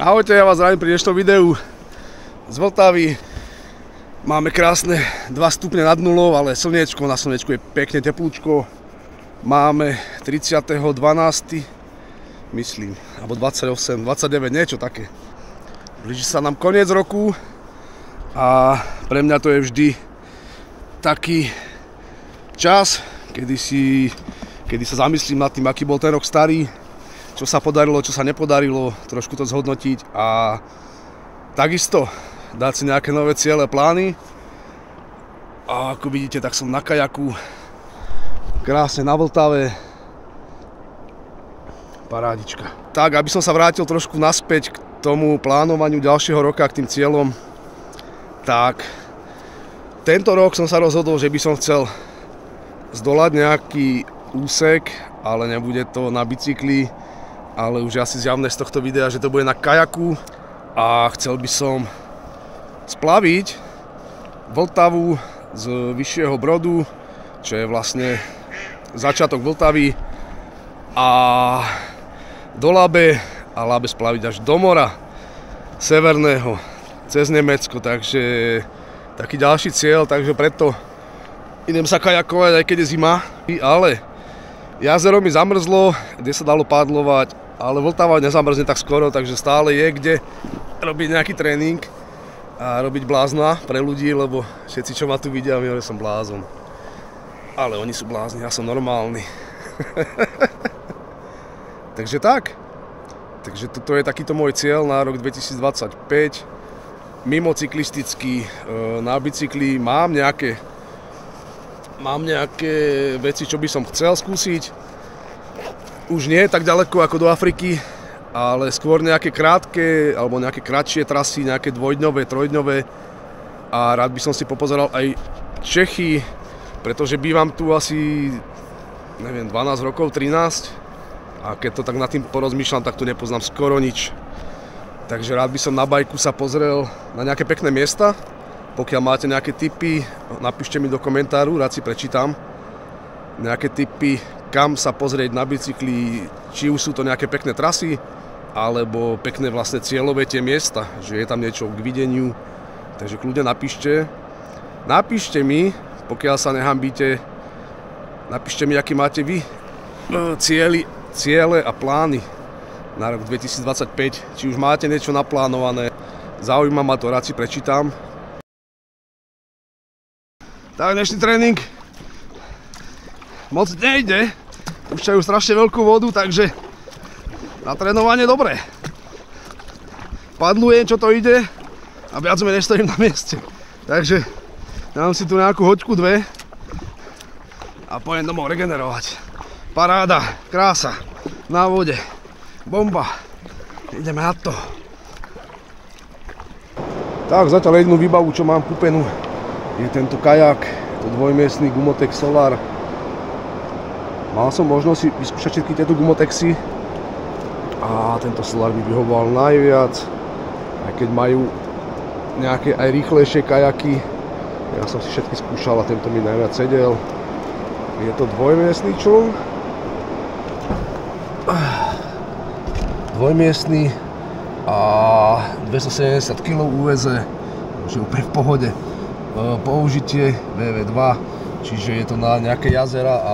Ahojte, ja vás zdravím pri dnešnom videu z Vltavy. Máme krásne 2 stupne nad nulou, ale slniečko, na slnečku je pekne teplúčko. Máme 30.12. myslím, alebo 28, 29, niečo také. Blíži sa nám koniec roku a pre mňa to je vždy taký čas, kedy sa zamyslím nad tým, aký bol ten rok starý, čo sa podarilo, čo sa nepodarilo, trošku to zhodnotiť a takisto dať si nejaké nové ciele, plány. A ako vidíte, tak som na kajaku, krásne na Vltave, parádička. Tak, aby som sa vrátil trošku naspäť k tomu plánovaniu ďalšieho roka, k tým cieľom, tak tento rok som sa rozhodol, že by som chcel zdolať nejaký úsek, ale nebude to na bicykli, ale už je asi zjavné z tohto videa, že to bude na kajaku a chcel by som splaviť Vltavu z Vyššieho Brodu, čo je vlastne začiatok Vltavy, a do Labe a Labe splaviť až do mora severného cez Nemecko, takže taký ďalší cieľ, takže preto idem sa kajakovať, aj keď je zima, ale jazero mi zamrzlo, kde sa dalo padlovať, ale Vltava nezamrzne tak skoro, takže stále je kde robiť nejaký tréning a robiť blázna pre ľudí, lebo všetci, čo ma tu vidia, mi hovoria, že som blázon. Ale oni sú blázni, ja som normálny. Takže tak. Takže toto je takýto môj cieľ na rok 2025. Mimo cyklistický, na bicykli mám nejaké veci, čo by som chcel skúsiť. Už nie tak ďaleko ako do Afriky, ale skôr nejaké krátke alebo nejaké kratšie trasy, nejaké dvojdňové, trojdňové. A rád by som si popozeral aj Čechy, pretože bývam tu asi, neviem, 12 rokov, 13. A keď to tak nad tým porozmýšľam, tak tu nepoznám skoro nič. Takže rád by som na bajku sa pozrel na nejaké pekné miesta. Pokiaľ máte nejaké tipy, napíšte mi do komentáru, rád si prečítam. Nejaké tipy, kam sa pozrieť na bicykli, či už sú to nejaké pekné trasy, alebo pekné vlastne cieľové tie miesta, že je tam niečo k videniu. Takže kľudne napíšte. Napíšte mi, pokiaľ sa nehambíte, napíšte mi, aký máte vy ciele a plány na rok 2025. Či už máte niečo naplánované, zaujíma ma to, rád si prečítam. Tak, dnešný tréning moc nejde, púšťajú strašne veľkú vodu, takže na trénovanie dobre. Padlujem, čo to ide, a viac menej stojím na mieste. Takže dám si tu nejakú hoďku, 2 a pojem domov regenerovať. Paráda, krása, na vode, bomba, ideme na to. Tak, zatiaľ jednu výbavu, čo mám kúpenú, je tento kajak, je to dvojmiestny Gumotex Solar. Mal som možnosť si vyskúšať všetky tieto Gumotexy a tento Solar mi vyhovoval najviac, aj keď majú nejaké aj rýchlejšie kajaky. Ja som si všetky skúšal a tento mi najviac sedel. Je to dvojmiestny čln. Dvojmiestny a 270 kg UVZ, takže úplne v pohode. Použitie VV2, čiže je to na nejaké jazera a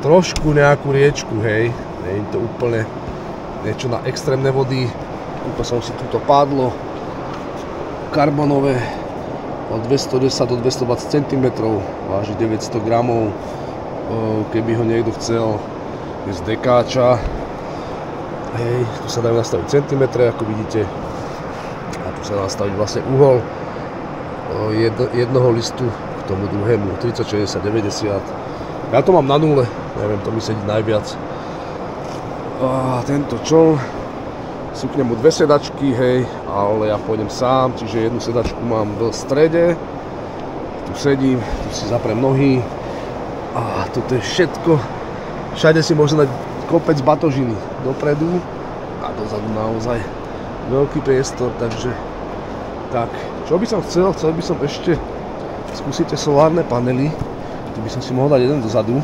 trošku nejakú riečku, hej. Nie je to úplne niečo na extrémne vody. Kúpil som si túto pádlo karbonové od 210 do 220 cm, váži 900 g. Keby ho niekto chcel, je z dekáča. Hej, tu sa dajú nastaviť centimetre, ako vidíte. A tu sa dá nastaviť vlastne uhol jednoho listu k tomu druhému, 30, 60, 90. Ja to mám na nule, neviem, to mi sedí najviac. A tento čln Sú k nemu dve sedačky, hej, ale ja pôjdem sám, čiže jednu sedačku mám v strede. Tu sedím, tu si zaprem nohy a toto je všetko. Všade si môžem dať kopec batožiny dopredu a dozadu naozaj veľký priestor, takže tak. Čo by som chcel? Chcel by som ešte skúsiť tie solárne panely. Tu by som si mohol dať jeden dozadu,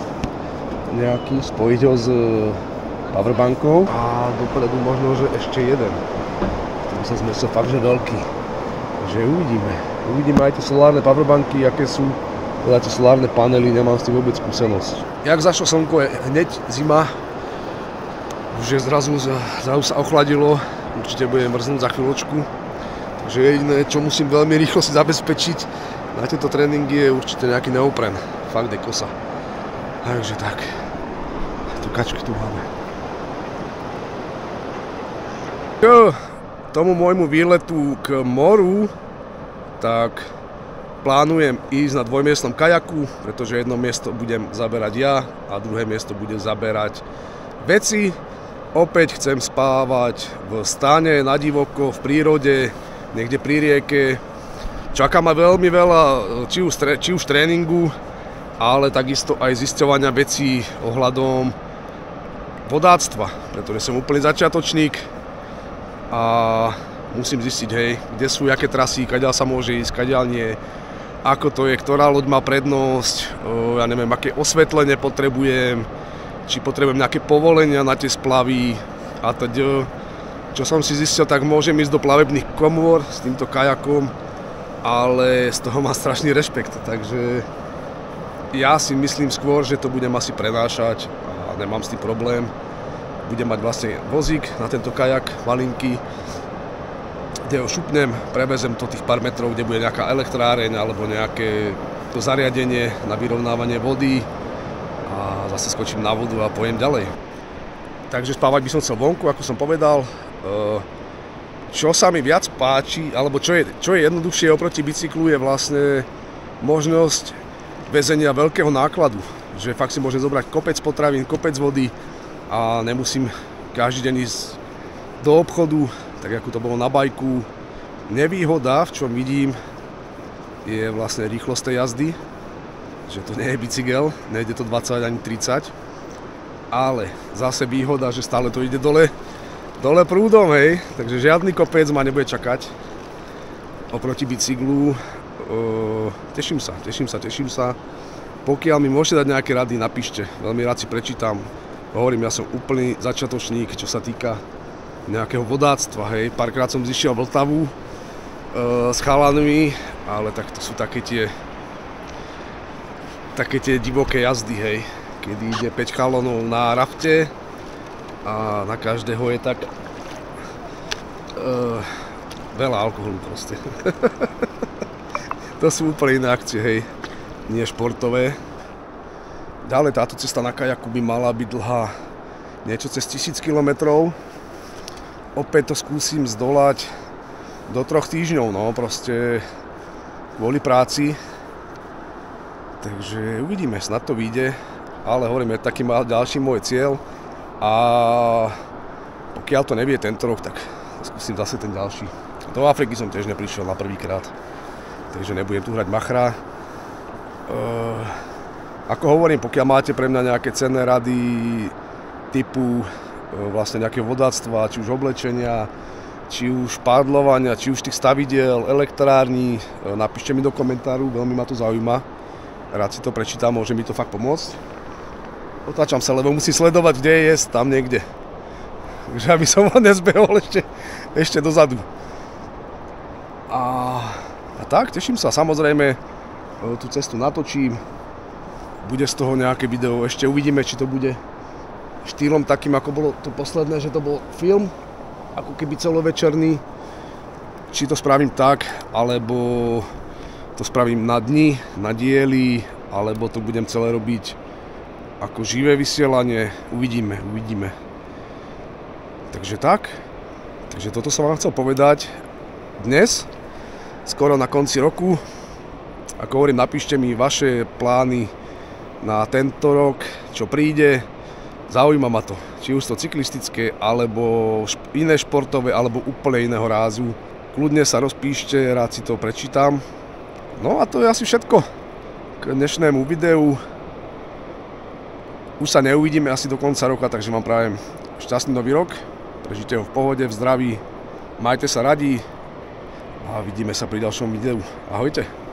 nejaký, spojiť ho s powerbankou a dopredu možno, že ešte jeden. To by som zmyslel fakt, že veľký. Takže uvidíme. Uvidíme aj tie solárne powerbanky, aké sú. Teda tie solárne panely, nemám s tým vôbec skúsenosť. Jak zašlo slnko, je hneď zima. Už je zrazu sa ochladilo. Určite bude mrznúť za chvíľočku. Takže jediné, čo musím veľmi rýchlo si zabezpečiť na tieto tréningy, je určite nejaký neopren. Fakt je kosa. Takže tak. Tu kačky tu máme. K tomu môjmu výletu k moru, tak plánujem ísť na dvojmiestnom kajaku, pretože jedno miesto budem zaberať ja a druhé miesto budem zaberať veci. Opäť chcem spávať v stane, na divoko, v prírode, niekde pri rieke. Čaká ma veľmi veľa, či už tréningu, ale takisto aj zisťovania vecí ohľadom vodáctva, pretože som úplný začiatočník a musím zistiť, hej, kde sú, aké trasy, kadiaľ sa môže ísť, kadiaľ nie, ako to je, ktorá loď má prednosť, ja neviem, aké osvetlenie potrebujem, či potrebujem nejaké povolenia na tie splavy a teď. Čo som si zistil, tak môžem ísť do plavebných komôr s týmto kajakom, ale z toho mám strašný rešpekt, takže ja si myslím skôr, že to budem asi prenášať a nemám s tým problém. Budem mať vlastne vozík na tento kajak, malinký, kde ho šupnem, prevezem to tých pár metrov, kde bude nejaká elektráreň alebo nejaké to zariadenie na vyrovnávanie vody a zase skočím na vodu a pojem ďalej. Takže spávať by som chcel vonku, ako som povedal. Čo sa mi viac páči, alebo čo je jednoduchšie oproti bicyklu, je vlastne možnosť vezenia veľkého nákladu. Že fakt si môžem zobrať kopec potravín, kopec vody a nemusím každý deň ísť do obchodu, tak ako to bolo na bajku. Nevýhoda, v čom vidím, je vlastne rýchlosť tej jazdy, že to nie je bicykel, nejde to 20 ani 30, ale zase výhoda, že stále to ide dole prúdom, hej, takže žiadny kopec ma nebude čakať oproti bicyklu. Teším sa. Pokiaľ mi môžete dať nejaké rady, napíšte, veľmi rád si prečítam. Hovorím, ja som úplný začiatočník, čo sa týka nejakého vodáctva, hej. Párkrát som zišiel Vltavu s chalanmi, ale tak to sú také tie divoké jazdy, hej. Kedy ide 5 chalanov na rafte a na každého je tak veľa alkoholu proste. To sú úplne iné akcie, hej, nie športové. Ďalej táto cesta na kajaku by mala byť dlhá niečo cez 1000 km. Opäť to skúsim zdolať do 3 týždňov, no proste kvôli práci. Takže uvidíme, snad to vyjde, ale hovorím, je taký ďalší môj cieľ a pokiaľ to nebude tento rok, tak skúsim zase ten ďalší. Do Afriky som tiež neprišiel na prvýkrát, takže nebudem tu hrať machra. Ako hovorím, pokiaľ máte pre mňa nejaké cenné rady typu vlastne nejakého vodáctva, či už oblečenia, či už pádlovania, či už tých stavidiel, elektrární, napíšte mi do komentáru, veľmi ma to zaujíma. Rád si to prečítam, môže mi to fakt pomôcť. Otáčam sa, lebo musím sledovať, kde je tam niekde. Takže aby som ho nezbehol ešte dozadu. A tak, teším sa. Samozrejme, tú cestu natočím. Bude z toho nejaké video, ešte uvidíme, či to bude štýlom takým, ako bolo to posledné, že to bol film, ako keby celovečerný. Či to spravím tak, alebo to spravím na dni, na diely, alebo to budem celé robiť ako živé vysielanie. Uvidíme. Takže tak. Takže toto som vám chcel povedať dnes, skoro na konci roku. Ako hovorím, napíšte mi vaše plány na tento rok, čo príde. Zaujíma ma to, či už to cyklistické, alebo iné športové, alebo úplne iného rázu. Kľudne sa rozpíšte, rád si to prečítam. No a to je asi všetko k dnešnému videu. Už sa neuvidíme asi do konca roka, takže vám prajem šťastný nový rok. Prežite ho v pohode, v zdraví. Majte sa radi a vidíme sa pri ďalšom videu. Ahojte.